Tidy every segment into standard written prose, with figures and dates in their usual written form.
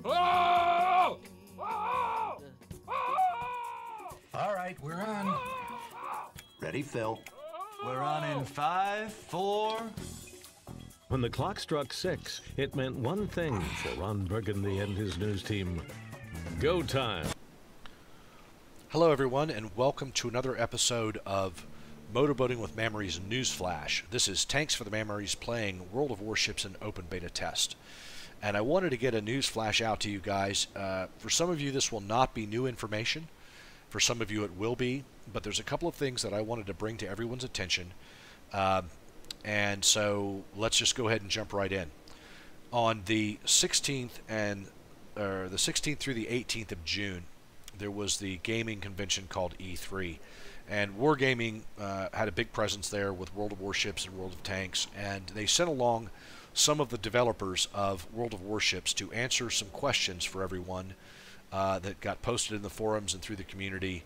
Oh! All right, we're on. Ready, Phil? We're on in 5, 4. When the clock struck 6, it meant one thing for Ron Burgundy and his news team. Go time. Hello everyone, and welcome to another episode of Motorboating with Mammeries Newsflash. This is Tanks for the Mammeries playing World of Warships in open beta test. And I wanted to get a news flash out to you guys. For some of you this will not be new information. For some of you it will be. But there's a couple of things that I wanted to bring to everyone's attention. And so let's just go ahead and jump right in. On the 16th through the 18th of June, there was the gaming convention called E3. And Wargaming had a big presence there with World of Warships and World of Tanks. And they sent along some of the developers of World of Warships to answer some questions for everyone that got posted in the forums and through the community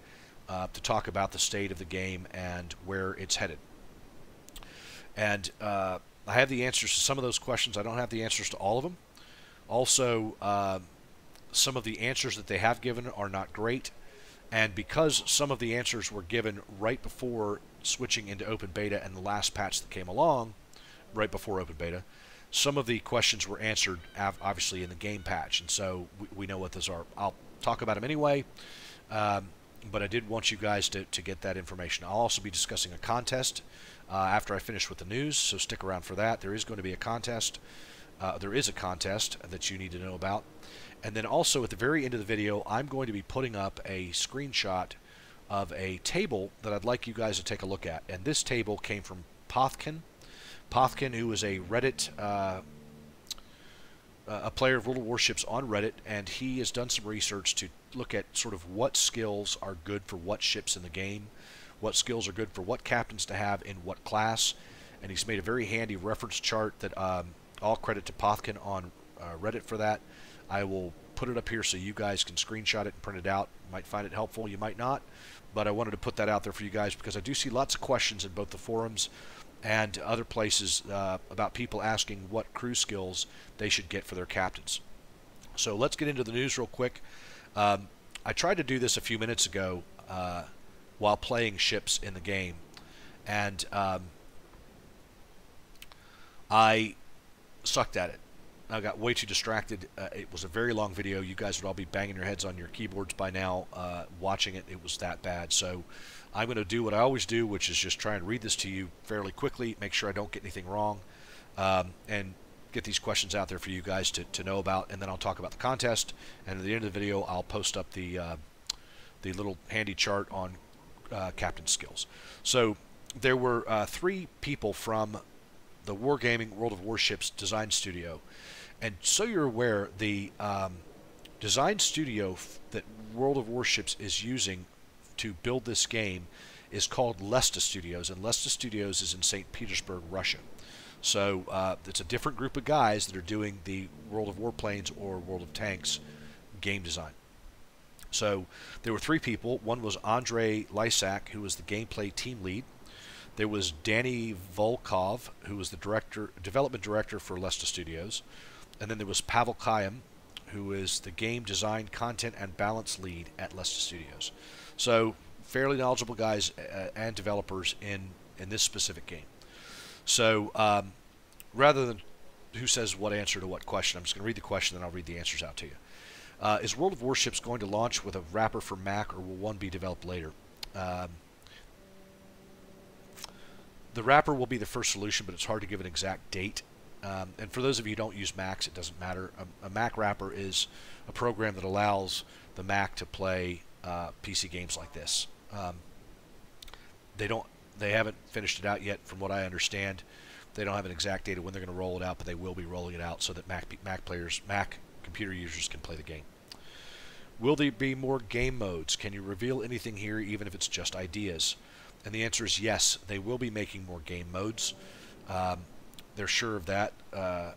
to talk about the state of the game and where it's headed. And I have the answers to some of those questions. I don't have the answers to all of them. Also, some of the answers that they have given are not great. And because some of the answers were given right before switching into open beta and the last patch that came along right before open beta, some of the questions were answered obviously in the game patch. And so we know what those are. I'll talk about them anyway. But I did want you guys to get that information. I'll also be discussing a contest after I finish with the news, so stick around for that. There is going to be a contest. There is a contest that you need to know about. And then also at the very end of the video, I'm going to be putting up a screenshot of a table that I'd like you guys to take a look at. And this table came from Pothkin. Pothkin, who is a Reddit, a player of World of Warships on Reddit, and he has done some research to look at sort of what skills are good for what ships in the game, what skills are good for what captains to have in what class, and he's made a very handy reference chart that all credit to Pothkin on Reddit for that. I will put it up here so you guys can screenshot it and print it out. You might find it helpful, you might not, but I wanted to put that out there for you guys because I do see lots of questions in both the forums and other places about people asking what crew skills they should get for their captains. So let's get into the news real quick. I tried to do this a few minutes ago while playing ships in the game, and I sucked at it. I got way too distracted. It was a very long video. You guys would all be banging your heads on your keyboards by now watching it. It was that bad. So I'm going to do what I always do, which is just try and read this to you fairly quickly, make sure I don't get anything wrong, and get these questions out there for you guys to know about. And then I'll talk about the contest. And at the end of the video, I'll post up the little handy chart on captain skills. So there were 3 people from the Wargaming World of Warships design studio. And so you're aware, the design studio that World of Warships is using to build this game is called Lesta Studios, and Lesta Studios is in St. Petersburg, Russia. So it's a different group of guys that are doing the World of Warplanes or World of Tanks game design. So there were 3 people. One was Andrei Lysak, who was the gameplay team lead. There was Danny Volkov, who was the development director for Lesta Studios. And then there was Pavel Kayam, who is the game design, content, and balance lead at Lesta Studios. So fairly knowledgeable guys and developers in this specific game. So rather than who says what answer to what question, I'm just going to read the question and I'll read the answers out to you. Is World of Warships going to launch with a wrapper for Mac, or will one be developed later? The wrapper will be the first solution, but it's hard to give an exact date. And for those of you who don't use Macs, it doesn't matter. A Mac wrapper is a program that allows the Mac to play PC games like this. They haven't finished it out yet, from what I understand. They don't have an exact date of when they're going to roll it out, but they will be rolling it out so that Mac computer users can play the game. Will there be more game modes? Can you reveal anything here, even if it's just ideas? And the answer is yes. They will be making more game modes. They're sure of that. The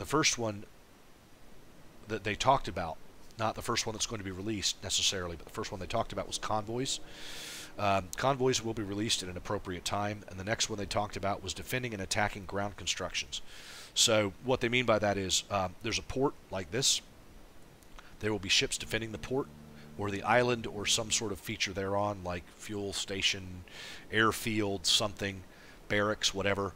first one that they talked about, not the first one that's going to be released necessarily, but the first one they talked about was Convoys. Convoys will be released at an appropriate time, and the next one they talked about was defending and attacking ground constructions. So what they mean by that is there's a port like this, There will be ships defending the port or the island or some sort of feature thereon, like fuel station, airfield, something, barracks, whatever.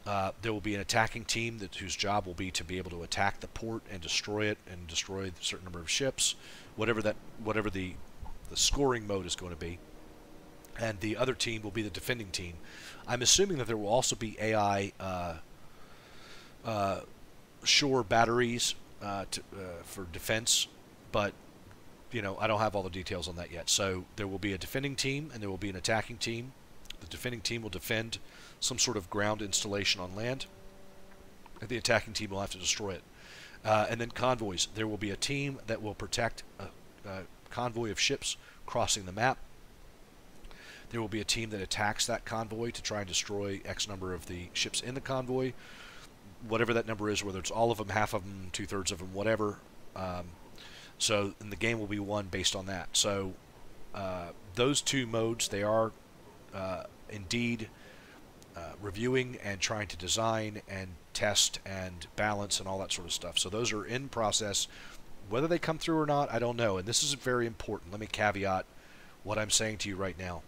There will be an attacking team whose job will be to be able to attack the port and destroy it, and destroy a certain number of ships, whatever the scoring mode is going to be. And the other team will be the defending team. I'm assuming that there will also be AI shore batteries for defense, but I don't have all the details on that yet. So there will be a defending team and there will be an attacking team. The defending team will defend some sort of ground installation on land, and the attacking team will have to destroy it. And then convoys. There will be a team that will protect a convoy of ships crossing the map. There will be a team that attacks that convoy to try and destroy X number of the ships in the convoy, whatever that number is, whether it's all of them, half of them, two-thirds of them, whatever. And the game will be won based on that. So those two modes, they are indeed reviewing and trying to design and test and balance and all that sort of stuff. So those are in process. Whether they come through or not, I don't know. And this is very important. Let me caveat what I'm saying to you right now.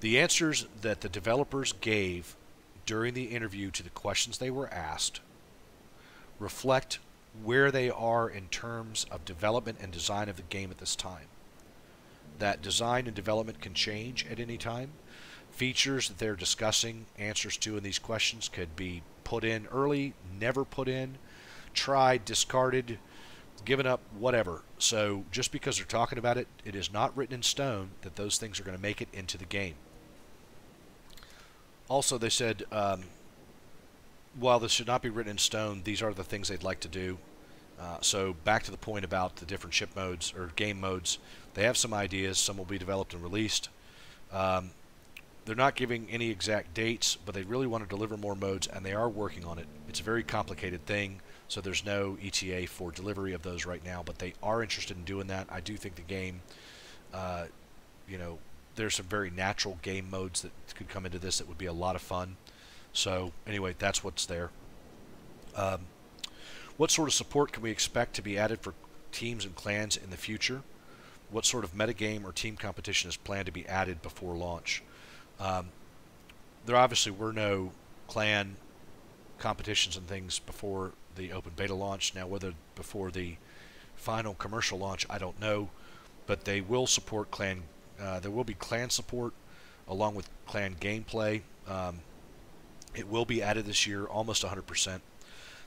The answers that the developers gave during the interview to the questions they were asked reflect where they are in terms of development and design of the game at this time. That design and development can change at any time. Features that they're discussing answers to in these questions could be put in early, never put in, tried, discarded, given up, whatever. So just because they're talking about it, it is not written in stone that those things are going to make it into the game. Also, they said, while this should not be written in stone, these are the things they'd like to do. So back to the point about the different ship modes or game modes, they have some ideas. Some will be developed and released. They're not giving any exact dates, but they really want to deliver more modes, and they are working on it. It's a very complicated thing, so there's no ETA for delivery of those right now, but they are interested in doing that. I do think the game, there's some very natural game modes that could come into this that would be a lot of fun. So anyway, that's what's there. What sort of support can we expect to be added for teams and clans in the future? What sort of metagame or team competition is planned to be added before launch? There obviously were no clan competitions and things before the open beta launch. Now, whether before the final commercial launch, I don't know, but they will support clan. There will be clan support along with clan gameplay. It will be added this year, almost 100%.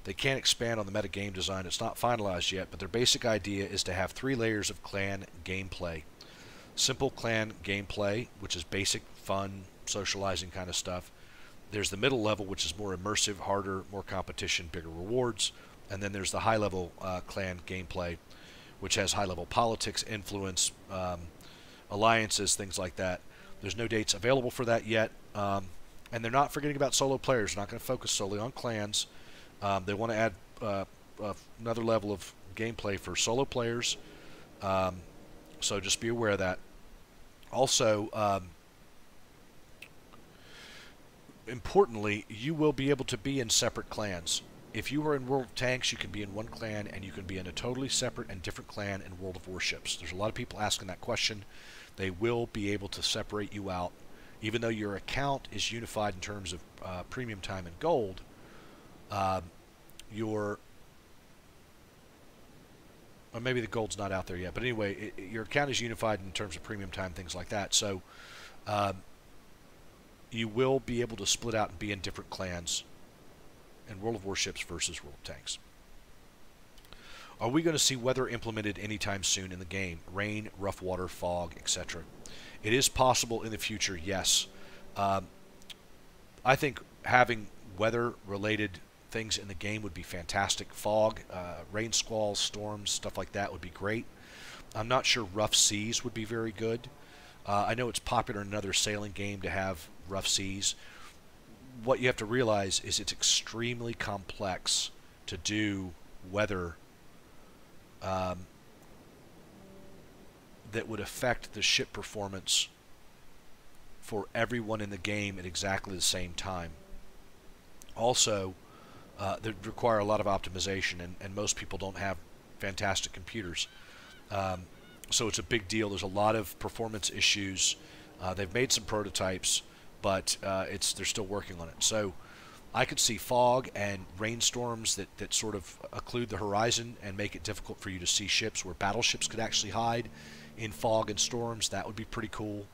They can't expand on the metagame design. It's not finalized yet, but their basic idea is to have 3 layers of clan gameplay. Simple clan gameplay, which is basic, fun, socializing kind of stuff. There's the middle level, which is more immersive, harder, more competition, bigger rewards. And then there's the high-level clan gameplay, which has high-level politics, influence, alliances, things like that. There's no dates available for that yet. And they're not forgetting about solo players. They're not going to focus solely on clans. They want to add another level of gameplay for solo players. So just be aware of that. Also, importantly, you will be able to be in separate clans. If you are in World of Tanks, you can be in one clan, and you can be in a totally separate and different clan in World of Warships. There's a lot of people asking that question. They will be able to separate you out. Even though your account is unified in terms of premium time and gold, or maybe the gold's not out there yet, but anyway, your account is unified in terms of premium time, things like that. So you will be able to split out and be in different clans in World of Warships versus World of Tanks. Are we going to see weather implemented anytime soon in the game? Rain, rough water, fog, etc. It is possible in the future, yes. I think having weather-related things in the game would be fantastic. Fog, rain squalls, storms, stuff like that would be great. I'm not sure rough seas would be very good. I know it's popular in another sailing game to have rough seas. What you have to realize is it's extremely complex to do weather that would affect the ship performance for everyone in the game at exactly the same time. Also, they require a lot of optimization, and most people don't have fantastic computers. So it's a big deal. There's a lot of performance issues. They've made some prototypes, but they're still working on it. So I could see fog and rainstorms that sort of occlude the horizon and make it difficult for you to see ships, where battleships could actually hide in fog and storms. That would be pretty cool.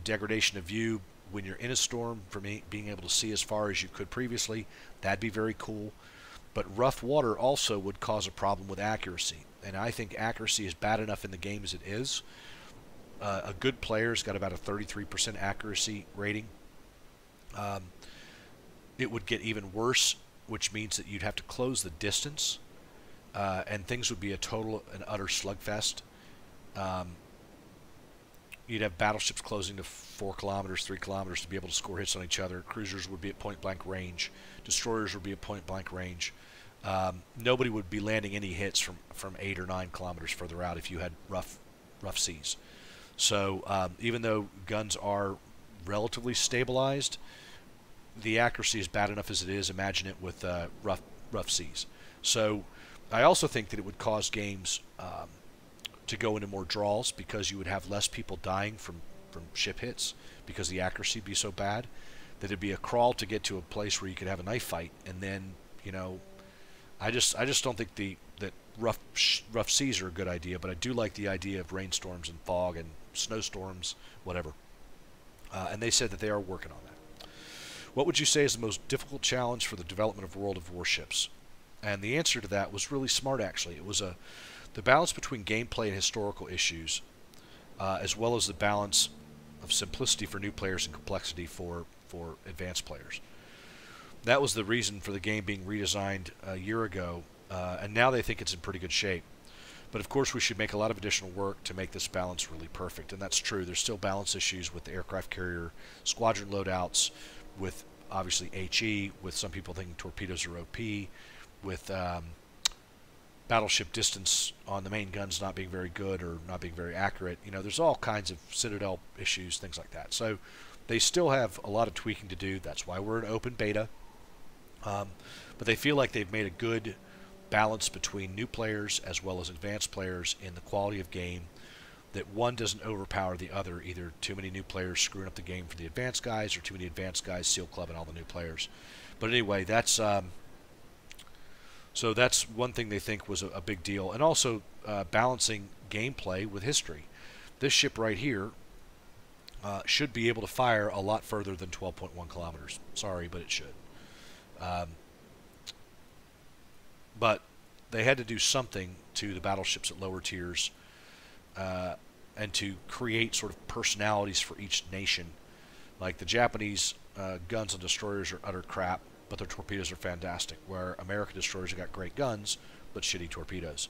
Degradation of view when you're in a storm, for me, being able to see as far as you could previously, that'd be very cool. But rough water also would cause a problem with accuracy, and I think accuracy is bad enough in the game as it is. A good player's got about a 33% accuracy rating. It would get even worse, which means that you'd have to close the distance, and things would be a total and utter slugfest. You'd have battleships closing to 4 kilometers, 3 kilometers to be able to score hits on each other. Cruisers would be at point-blank range. Destroyers would be at point-blank range. Nobody would be landing any hits from 8 or 9 kilometers further out if you had rough seas. So even though guns are relatively stabilized, the accuracy is bad enough as it is. Imagine it with rough seas. So I also think that it would cause games to go into more draws, because you would have less people dying from ship hits because the accuracy would be so bad that it'd be a crawl to get to a place where you could have a knife fight. And then, you know, I just don't think that rough seas are a good idea, but I do like the idea of rainstorms and fog and snowstorms, whatever. And they said that they are working on that. What would you say is the most difficult challenge for the development of World of Warships? And the answer to that was really smart, actually. It was the balance between gameplay and historical issues, as well as the balance of simplicity for new players and complexity for advanced players. That was the reason for the game being redesigned a year ago, and now they think it's in pretty good shape. But of course we should make a lot of additional work to make this balance really perfect, and that's true. There's still balance issues with the aircraft carrier squadron loadouts, with obviously HE, with some people thinking torpedoes are OP, with battleship distance on the main guns not being very good or not being very accurate. You know, there's all kinds of Citadel issues, things like that. So they still have a lot of tweaking to do. That's why we're in open beta. But they feel like they've made a good balance between new players as well as advanced players in the quality of game, that one doesn't overpower the other, either too many new players screwing up the game for the advanced guys or too many advanced guys seal clubbing all the new players. But anyway, that's so that's one thing they think was a big deal. And also balancing gameplay with history. This ship right here should be able to fire a lot further than 12.1 kilometers. Sorry, but it should. But they had to do something to the battleships at lower tiers, and to create sort of personalities for each nation. Like the Japanese guns and destroyers are utter crap, but their torpedoes are fantastic, where American destroyers have got great guns but shitty torpedoes.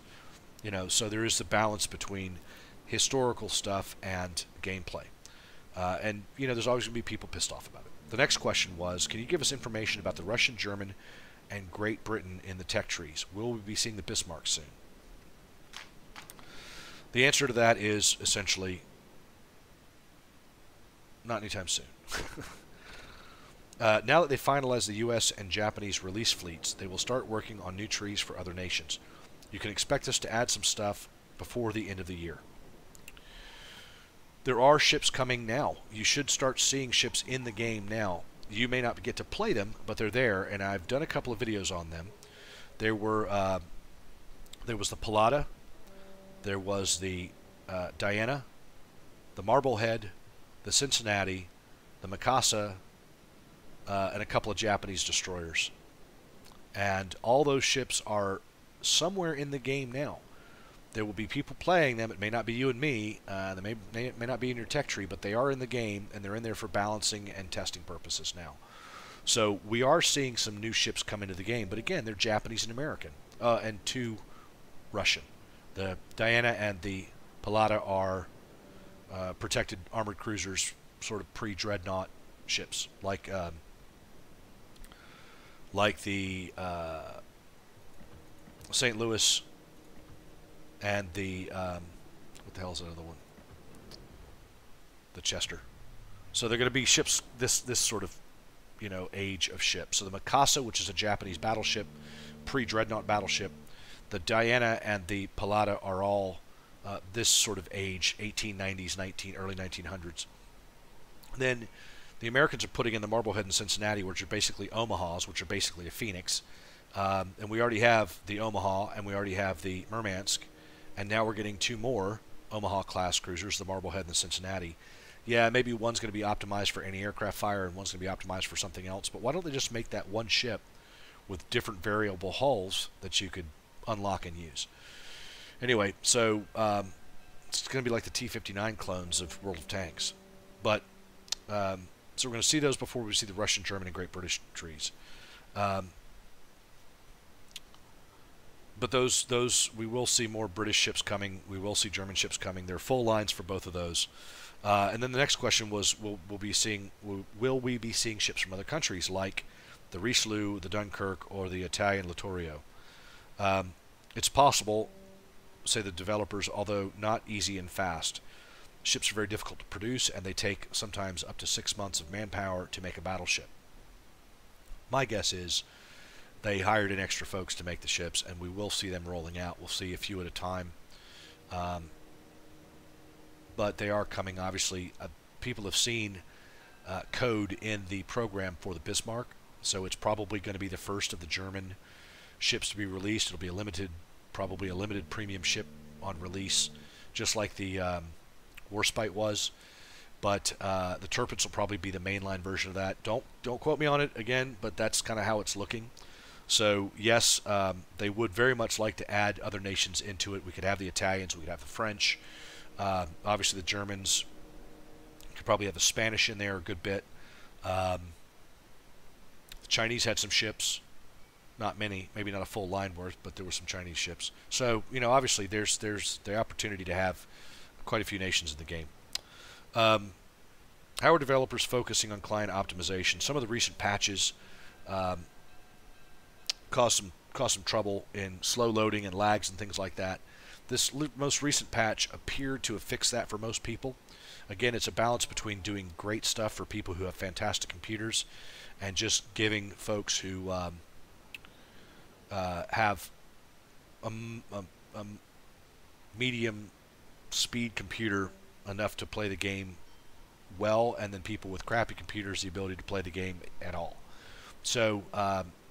You know, so there is the balance between historical stuff and gameplay. And, you know, there's always going to be people pissed off about it. The next question was, can you give us information about the Russian, German, and Great Britain in the tech trees? Will we be seeing the Bismarck soon? The answer to that is essentially not anytime soon. Now that they finalize the U.S. and Japanese release fleets, they will start working on new trees for other nations. You can expect us to add some stuff before the end of the year. There are ships coming now. You should start seeing ships in the game now. You may not get to play them, but they're there, and I've done a couple of videos on them. There was the Pallada, there was the Diana, the Marblehead, the Cincinnati, the Mikasa, and a couple of Japanese destroyers. And all those ships are somewhere in the game now. There will be people playing them. It may not be you and me. They may not be in your tech tree, but they are in the game, and they're in there for balancing and testing purposes now. So we are seeing some new ships come into the game, but again, they're Japanese and American, and 2 Russian. The Diana and the Pallada are protected armored cruisers, sort of pre-dreadnought ships, like the St. Louis and the what the hell is that other one? The Chester. So they're going to be ships this sort of, you know, age of ships. So the Mikasa, which is a Japanese battleship, pre-dreadnought battleship. The Diana and the Pallada are all this sort of age, 1890s, early 1900s. Then the Americans are putting in the Marblehead and Cincinnati, which are basically Omahas, which are basically a Phoenix. And we already have the Omaha, and we already have the Murmansk, and now we're getting 2 more Omaha-class cruisers, the Marblehead and the Cincinnati. Yeah, maybe one's going to be optimized for anti-aircraft fire and one's going to be optimized for something else, but why don't they just make that one ship with different variable hulls that you could unlock and use? Anyway, so it's going to be like the T-59 clones of World of Tanks. But, so we're going to see those before we see the Russian, German, and Great British trees. But those we will see more British ships coming. We will see German ships coming. There are full lines for both of those. And then the next question was, will we be seeing ships from other countries like the Richelieu, the Dunkirk, or the Italian Littorio? It's possible, say the developers, although not easy and fast. Ships are very difficult to produce, and they take sometimes up to 6 months of manpower to make a battleship. My guess is they hired in extra folks to make the ships, and we will see them rolling out. We'll see a few at a time. But they are coming, obviously. People have seen code in the program for the Bismarck, so it's probably going to be the first of the German ships to be released. It'll be probably a limited premium ship on release, just like the Warspite was. But the Tirpitz will probably be the mainline version of that. Don't quote me on it again, but that's kind of how it's looking. So yes, they would very much like to add other nations into it. We could have the Italians, we could have the French, obviously the Germans. You could probably have the Spanish in there a good bit. The Chinese had some ships, not many, maybe not a full line worth, but there were some Chinese ships. So obviously there's the opportunity to have quite a few nations in the game. How are developers focusing on client optimization? Some of the recent patches caused some trouble in slow loading and lags and things like that. This most recent patch appeared to have fixed that for most people. Again, it's a balance between doing great stuff for people who have fantastic computers and just giving folks who have a medium speed computer enough to play the game well, and then people with crappy computers the ability to play the game at all. So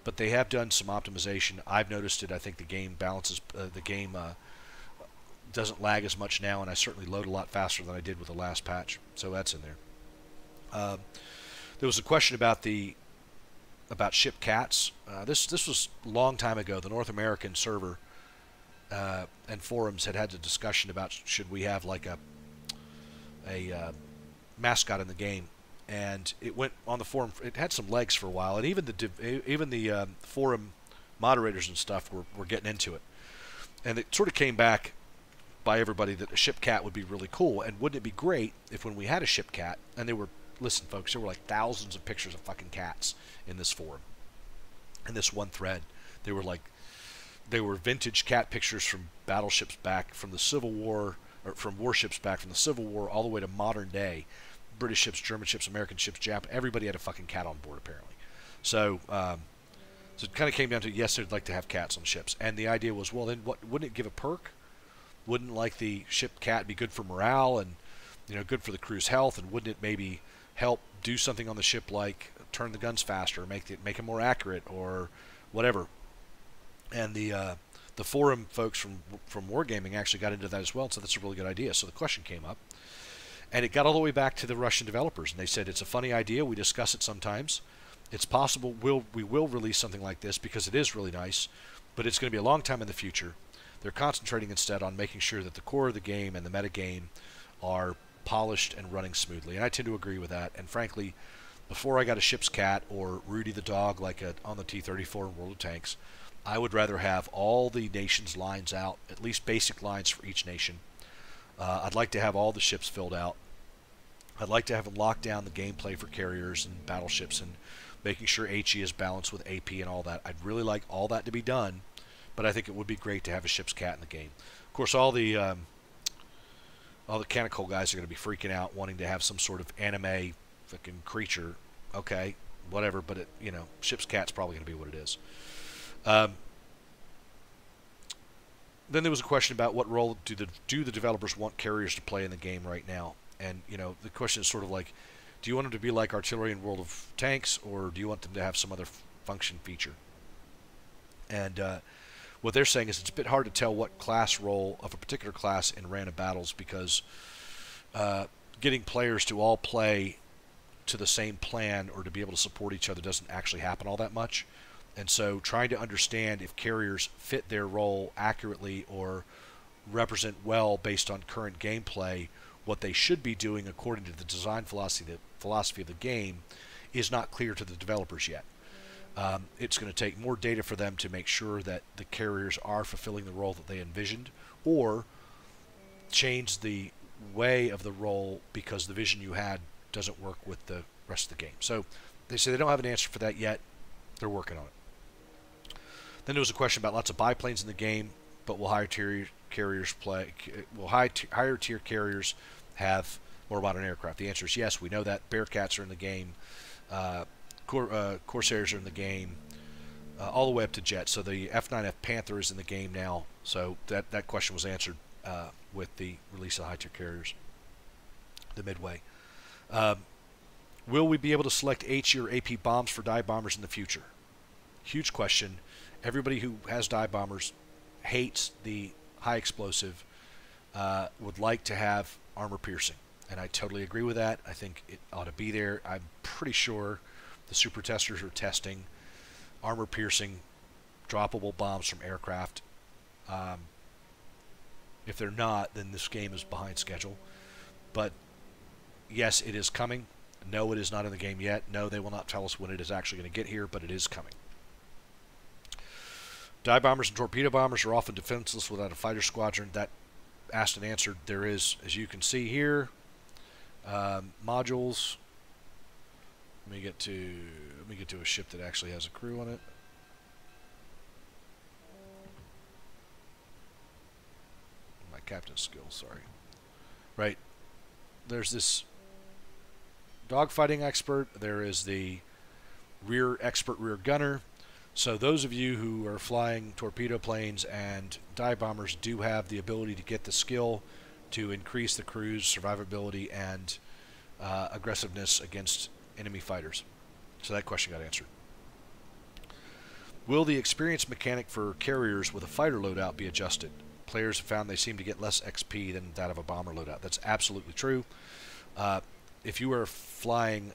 but they have done some optimization. I've noticed it. I think the game balances, doesn't lag as much now, and I certainly load a lot faster than I did with the last patch. So that's in there. There was a question about ship cats. This was a long time ago. The North American server and forums had a discussion about should we have like a mascot in the game. And it went on the forum. It had some legs for a while, and even the forum moderators and stuff were getting into it. And it sort of came back by everybody that a ship cat would be really cool. And wouldn't it be great if when we had a ship cat, and listen, folks, there were like thousands of pictures of fucking cats in this forum, in this one thread. They were vintage cat pictures from battleships back from the Civil War, or from warships back from the Civil War all the way to modern day. British ships, German ships, American ships, everybody had a fucking cat on board apparently. So so it kind of came down to, yes, they'd like to have cats on ships. And the idea was, well, then wouldn't it give a perk? Wouldn't like the ship cat be good for morale and good for the crew's health? And wouldn't it maybe help do something on the ship like turn the guns faster, make it more accurate or whatever? And the forum folks from Wargaming actually got into that as well, so that's a really good idea. So the question came up. And it got all the way back to the Russian developers, and they said it's a funny idea. We discuss it sometimes. It's possible we will release something like this because it is really nice, but it's going to be a long time in the future. They're concentrating instead on making sure that the core of the game and the meta game are polished and running smoothly, and I tend to agree with that. And frankly, before I got a ship's cat or Rudy the dog like on the T-34 in World of Tanks, I would rather have all the nations' lines out, at least basic lines for each nation. I'd like to have all the ships filled out. I'd like to have them lock down the gameplay for carriers and battleships and making sure HE is balanced with AP and all that. I'd really like all that to be done, but I think it would be great to have a ship's cat in the game. Of course, all the canonical guys are going to be freaking out, wanting to have some sort of anime fucking creature. Okay, whatever, but ship's cat's probably going to be what it is. Then there was a question about what role do the developers want carriers to play in the game right now? And the question is sort of like, do you want them to be like artillery in World of Tanks, or do you want them to have some other function feature? And what they're saying is it's a bit hard to tell what class role of a particular class in random battles, because getting players to all play to the same plan or to be able to support each other doesn't actually happen all that much. And so trying to understand if carriers fit their role accurately or represent well based on current gameplay what they should be doing according to the design philosophy of the game is not clear to the developers yet. It's going to take more data for them to make sure that the carriers are fulfilling the role that they envisioned, or change the way of the role because the vision you had doesn't work with the rest of the game. So they say they don't have an answer for that yet. They're working on it. Then there was a question about lots of biplanes in the game, but will higher tier carriers higher tier carriers have more modern aircraft? The answer is yes. We know that. Bearcats are in the game. Corsairs are in the game, all the way up to jets. So the F9F Panther is in the game now. So that question was answered with the release of high tier carriers, the Midway. Will we be able to select HE or AP bombs for dive bombers in the future? Huge question. Everybody who has dive bombers hates the high explosive, would like to have armor piercing. And I totally agree with that. I think it ought to be there. I'm pretty sure the super testers are testing armor piercing droppable bombs from aircraft. If they're not, then this game is behind schedule. But yes, it is coming. No, it is not in the game yet. No, they will not tell us when it is actually going to get here, but it is coming. Dive bombers and torpedo bombers are often defenseless without a fighter squadron. That asked and answered. There is, as you can see here, modules. Let me get to a ship that actually has a crew on it. My captain's skill, sorry. Right. There's this dogfighting expert. There is the expert rear gunner. So those of you who are flying torpedo planes and dive bombers do have the ability to get the skill to increase the crew's survivability and aggressiveness against enemy fighters. So that question got answered. Will the experience mechanic for carriers with a fighter loadout be adjusted? Players have found they seem to get less XP than that of a bomber loadout. That's absolutely true. If you are flying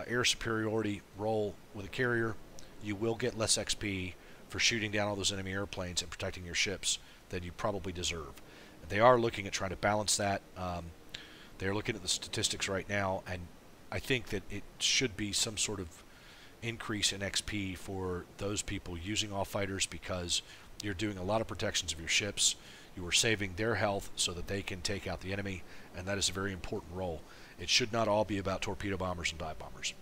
air superiority role with a carrier, you will get less XP for shooting down all those enemy airplanes and protecting your ships than you probably deserve. They are looking at trying to balance that. They're looking at the statistics right now, and I think that it should be some sort of increase in XP for those people using all fighters, because you're doing a lot of protections of your ships. You are saving their health so that they can take out the enemy, and that is a very important role. It should not all be about torpedo bombers and dive bombers.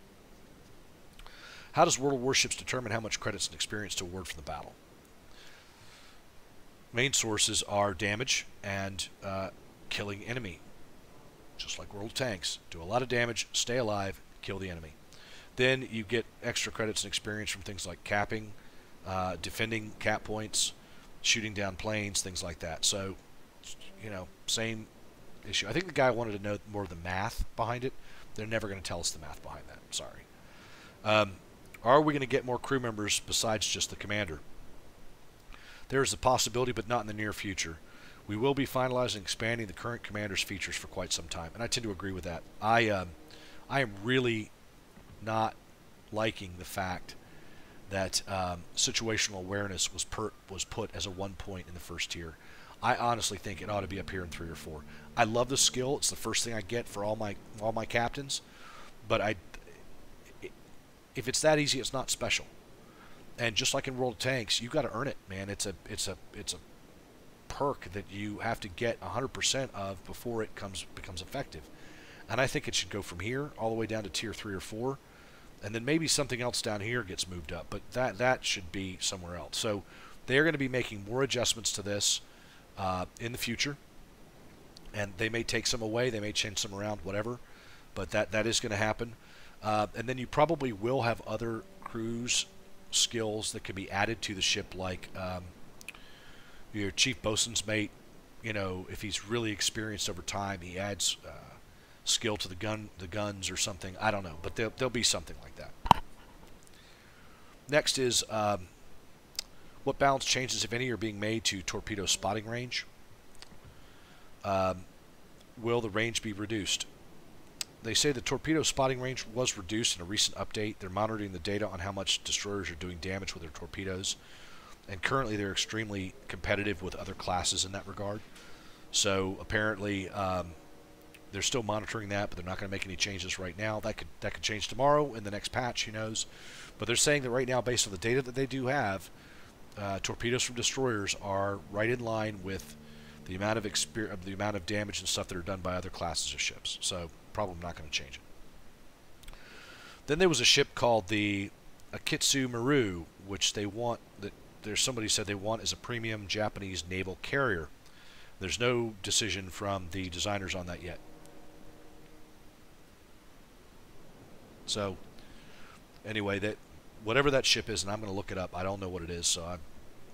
How does World of Warships determine how much credits and experience to award for the battle? Main sources are damage and killing enemy. Just like World of Tanks. Do a lot of damage, stay alive, kill the enemy. Then you get extra credits and experience from things like capping, defending cap points, shooting down planes, things like that. So, same issue. I think the guy wanted to know more of the math behind it. They're never going to tell us the math behind that. Sorry. Are we going to get more crew members besides just the commander? There is a possibility, but not in the near future. We will be finalizing expanding the current commander's features for quite some time, and I tend to agree with that. I am really not liking the fact that situational awareness was put as a 1 point in the first tier. I honestly think it ought to be up here in 3 or 4. I love the skill. It's the first thing I get for all my captains, but if it's that easy, it's not special. And just like in World of Tanks, you got to earn it, man. It's a perk that you have to get 100% of before it becomes effective. And I think it should go from here all the way down to tier 3 or 4, and then maybe something else down here gets moved up, but that should be somewhere else. So they're going to be making more adjustments to this in the future, and they may take some away, they may change some around, whatever, but that is going to happen. And then you probably will have other crews skills that can be added to the ship, like your chief bosun's mate, you know, if he's really experienced over time, he adds skill to the guns or something. I don't know, but there'll be something like that. Next is what balance changes, if any, are being made to torpedo spotting range? Will the range be reduced? They say the torpedo spotting range was reduced in a recent update. They're monitoring the data on how much destroyers are doing damage with their torpedoes, and currently they're extremely competitive with other classes in that regard. So apparently they're still monitoring that, but they're not going to make any changes right now. That could change tomorrow in the next patch, who knows. But they're saying that right now, based on the data that they do have, torpedoes from destroyers are right in line with the amount of damage and stuff that are done by other classes of ships. So probably not going to change it. Then there was a ship called the Akitsu Maru, which they want, that there's somebody said they want as a premium Japanese naval carrier. There's no decision from the designers on that yet. So anyway, that whatever that ship is, and I'm going to look it up. I don't know what it is, so I'm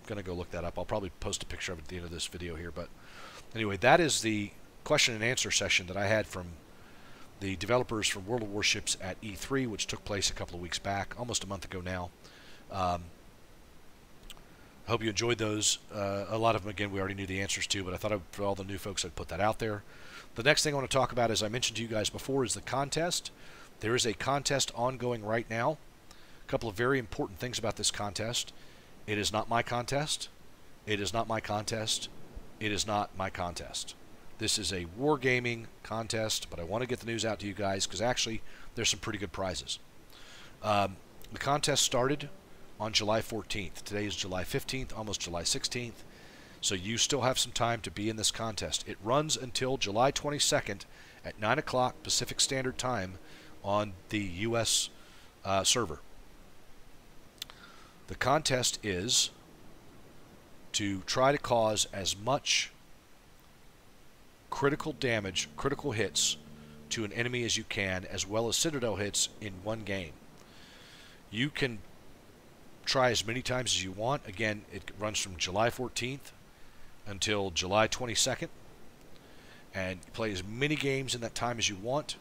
going to go look that up. I'll probably post a picture of it at the end of this video here. But anyway, that is the question and answer session that I had from the developers from World of Warships at E3, which took place a couple of weeks back, almost a month ago now. I hope you enjoyed those. A lot of them, again, we already knew the answers to, but I thought for all the new folks, I'd put that out there. The next thing I want to talk about, as I mentioned to you guys before, is the contest. There is a contest ongoing right now. A couple of very important things about this contest. It is not my contest. It is not my contest. It is not my contest. This is a wargaming contest, but I want to get the news out to you guys because actually there's some pretty good prizes. The contest started on July 14th. Today is July 15th, almost July 16th. So you still have some time to be in this contest. It runs until July 22nd at 9 o'clock Pacific Standard Time on the U.S. server. The contest is to try to cause as much critical damage, critical hits to an enemy as you can, as well as citadel hits in one game. You can try as many times as you want. Again, it runs from July 14th until July 22nd, and play as many games in that time as you want.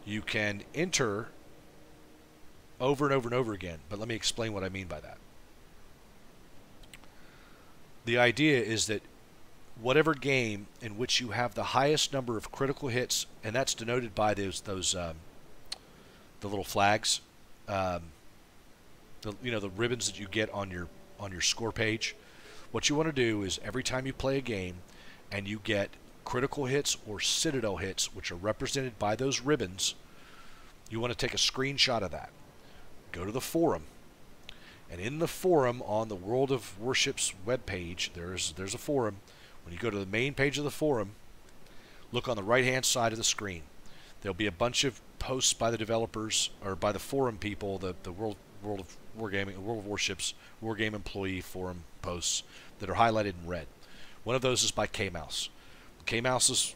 You can enter over and over and over again, but let me explain what I mean by that. The idea is that whatever game in which you have the highest number of critical hits, and that's denoted by the little flags, the ribbons that you get on your score page. What you want to do is every time you play a game and you get critical hits or citadel hits, which are represented by those ribbons, you want to take a screenshot of that. Go to the forum, and in the forum on the World of Warships webpage, there's a forum. When you go to the main page of the forum, look on the right-hand side of the screen. There'll be a bunch of posts by the developers or by the forum people, the World of Wargaming, World of Warships Wargame Employee Forum posts that are highlighted in red. One of those is by K-Mouse. K-Mouse's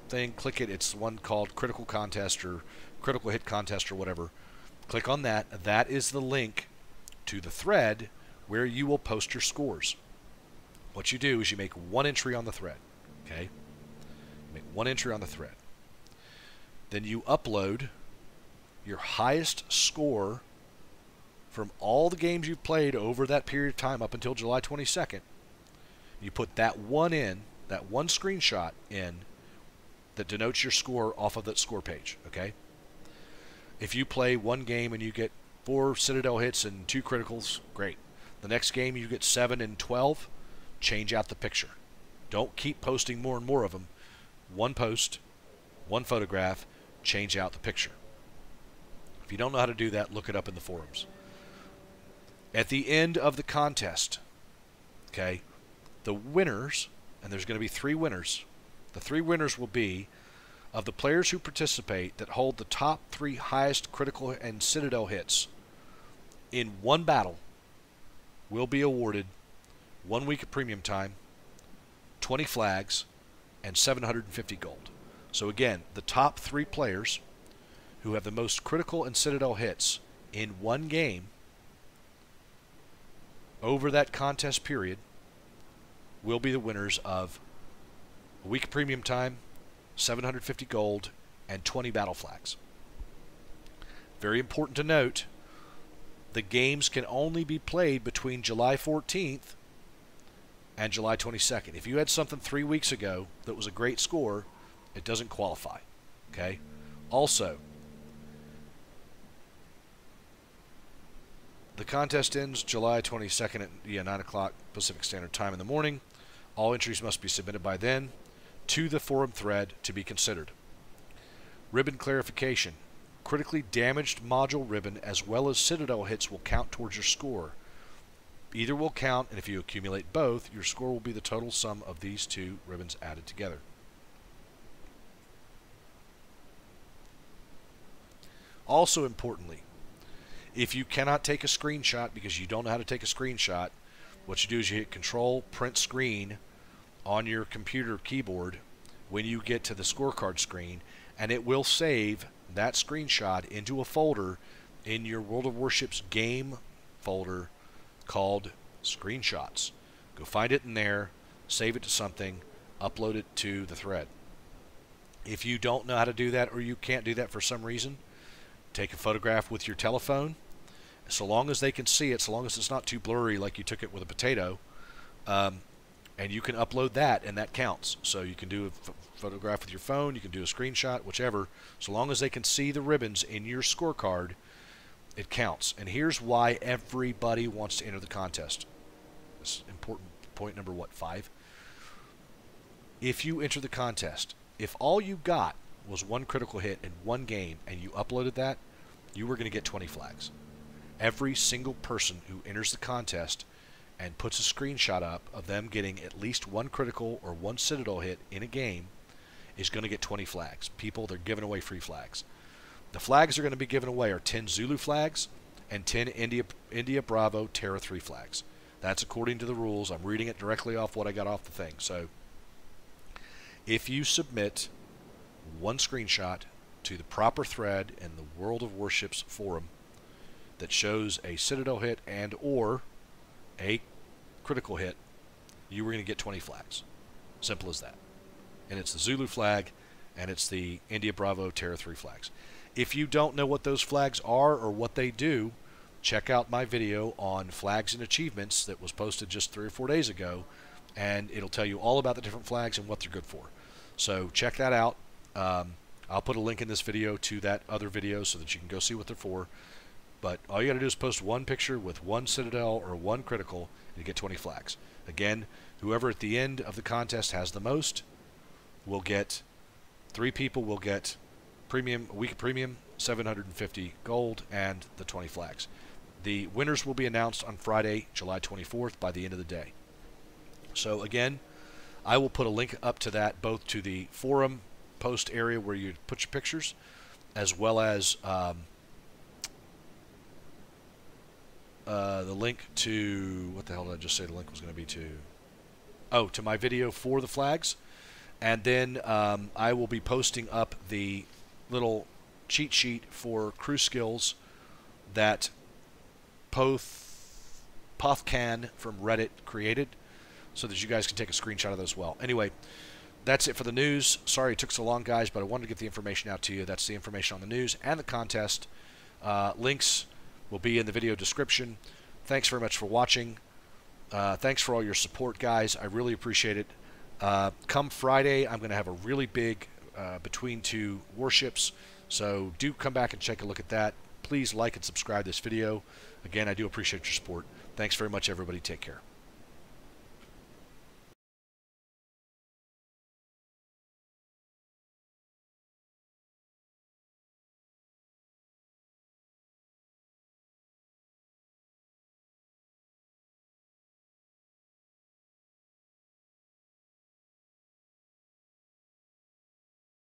thing, click it. It's the one called Critical Contest or Critical Hit Contest or whatever. Click on that. That is the link to the thread where you will post your scores. What you do is you make one entry on the thread. Okay? You make one entry on the thread. Then you upload your highest score from all the games you've played over that period of time up until July 22nd. You put that one in, that one screenshot in that denotes your score off of that score page. Okay? If you play one game and you get 4 citadel hits and 2 criticals, great. The next game you get 7 and 12, change out the picture. Don't keep posting more and more of them. One post, one photograph, change out the picture. If you don't know how to do that, look it up in the forums. At the end of the contest, okay, the winners, and there's going to be 3 winners, the 3 winners will be of the players who participate that hold the top 3 highest critical and citadel hits in one battle will be awarded 1 week of premium time, 20 flags, and 750 gold. So again, the top 3 players who have the most critical and citadel hits in one game over that contest period will be the winners of a week of premium time, 750 gold, and 20 battle flags. Very important to note, the games can only be played between July 14th and July 22nd. If you had something 3 weeks ago that was a great score, it doesn't qualify. Okay? Also, the contest ends July 22nd at 9 o'clock Pacific Standard Time in the morning. All entries must be submitted by then to the forum thread to be considered. Ribbon clarification. Critically damaged module ribbon as well as Citadel hits will count towards your score. Either will count, and if you accumulate both, your score will be the total sum of these two ribbons added together. Also importantly, if you cannot take a screenshot because you don't know how to take a screenshot, what you do is you hit Control Print Screen on your computer keyboard when you get to the scorecard screen, and it will save that screenshot into a folder in your World of Warships game folder called Screenshots. Go find it in there, save it to something, upload it to the thread. If you don't know how to do that, or you can't do that for some reason, take a photograph with your telephone. So long as they can see it, so long as it's not too blurry like you took it with a potato, and you can upload that, and that counts. So you can do a photograph with your phone, you can do a screenshot, whichever. So long as they can see the ribbons in your scorecard, it counts. And here's why everybody wants to enter the contest. This is important point number, 5? If you enter the contest, if all you got was one critical hit in one game and you uploaded that, you were going to get 20 flags. Every single person who enters the contest and puts a screenshot up of them getting at least one critical or one Citadel hit in a game is going to get 20 flags. People, they're giving away free flags. The flags are going to be given away are 10 Zulu flags and 10 India Bravo Terra 3 flags. That's according to the rules. I'm reading it directly off what I got off the thing. So if you submit one screenshot to the proper thread in the World of Warships forum that shows a Citadel hit and or a critical hit, you were going to get 20 flags. Simple as that. And it's the Zulu flag and it's the India Bravo Terra 3 flags. If you don't know what those flags are or what they do, check out my video on flags and achievements that was posted just 3 or 4 days ago, and it'll tell you all about the different flags and what they're good for. So check that out. I'll put a link in this video to that other video so that you can go see what they're for. But all you got to do is post one picture with one Citadel or one critical, and you get 20 flags. Again, whoever at the end of the contest has the most will get, 3 people will get premium, a week of premium, 750 gold, and the 20 flags. The winners will be announced on Friday, July 24th by the end of the day. So again, I will put a link up to that, both to the forum post area where you put your pictures, as well as the link to, what the hell did I just say the link was going to be to? Oh, to my video for the flags. And then I will be posting up the little cheat sheet for crew skills that Puffcan from Reddit created, so that you guys can take a screenshot of that as well. Anyway, that's it for the news. Sorry it took so long, guys, but I wanted to get the information out to you. That's the information on the news and the contest. Links will be in the video description. Thanks very much for watching. Thanks for all your support, guys. I really appreciate it. Come Friday, I'm going to have a really big Between Two Warships, so do come back and take a look at that. Please like and subscribe this video. Again, I do appreciate your support. Thanks very much, everybody. Take care.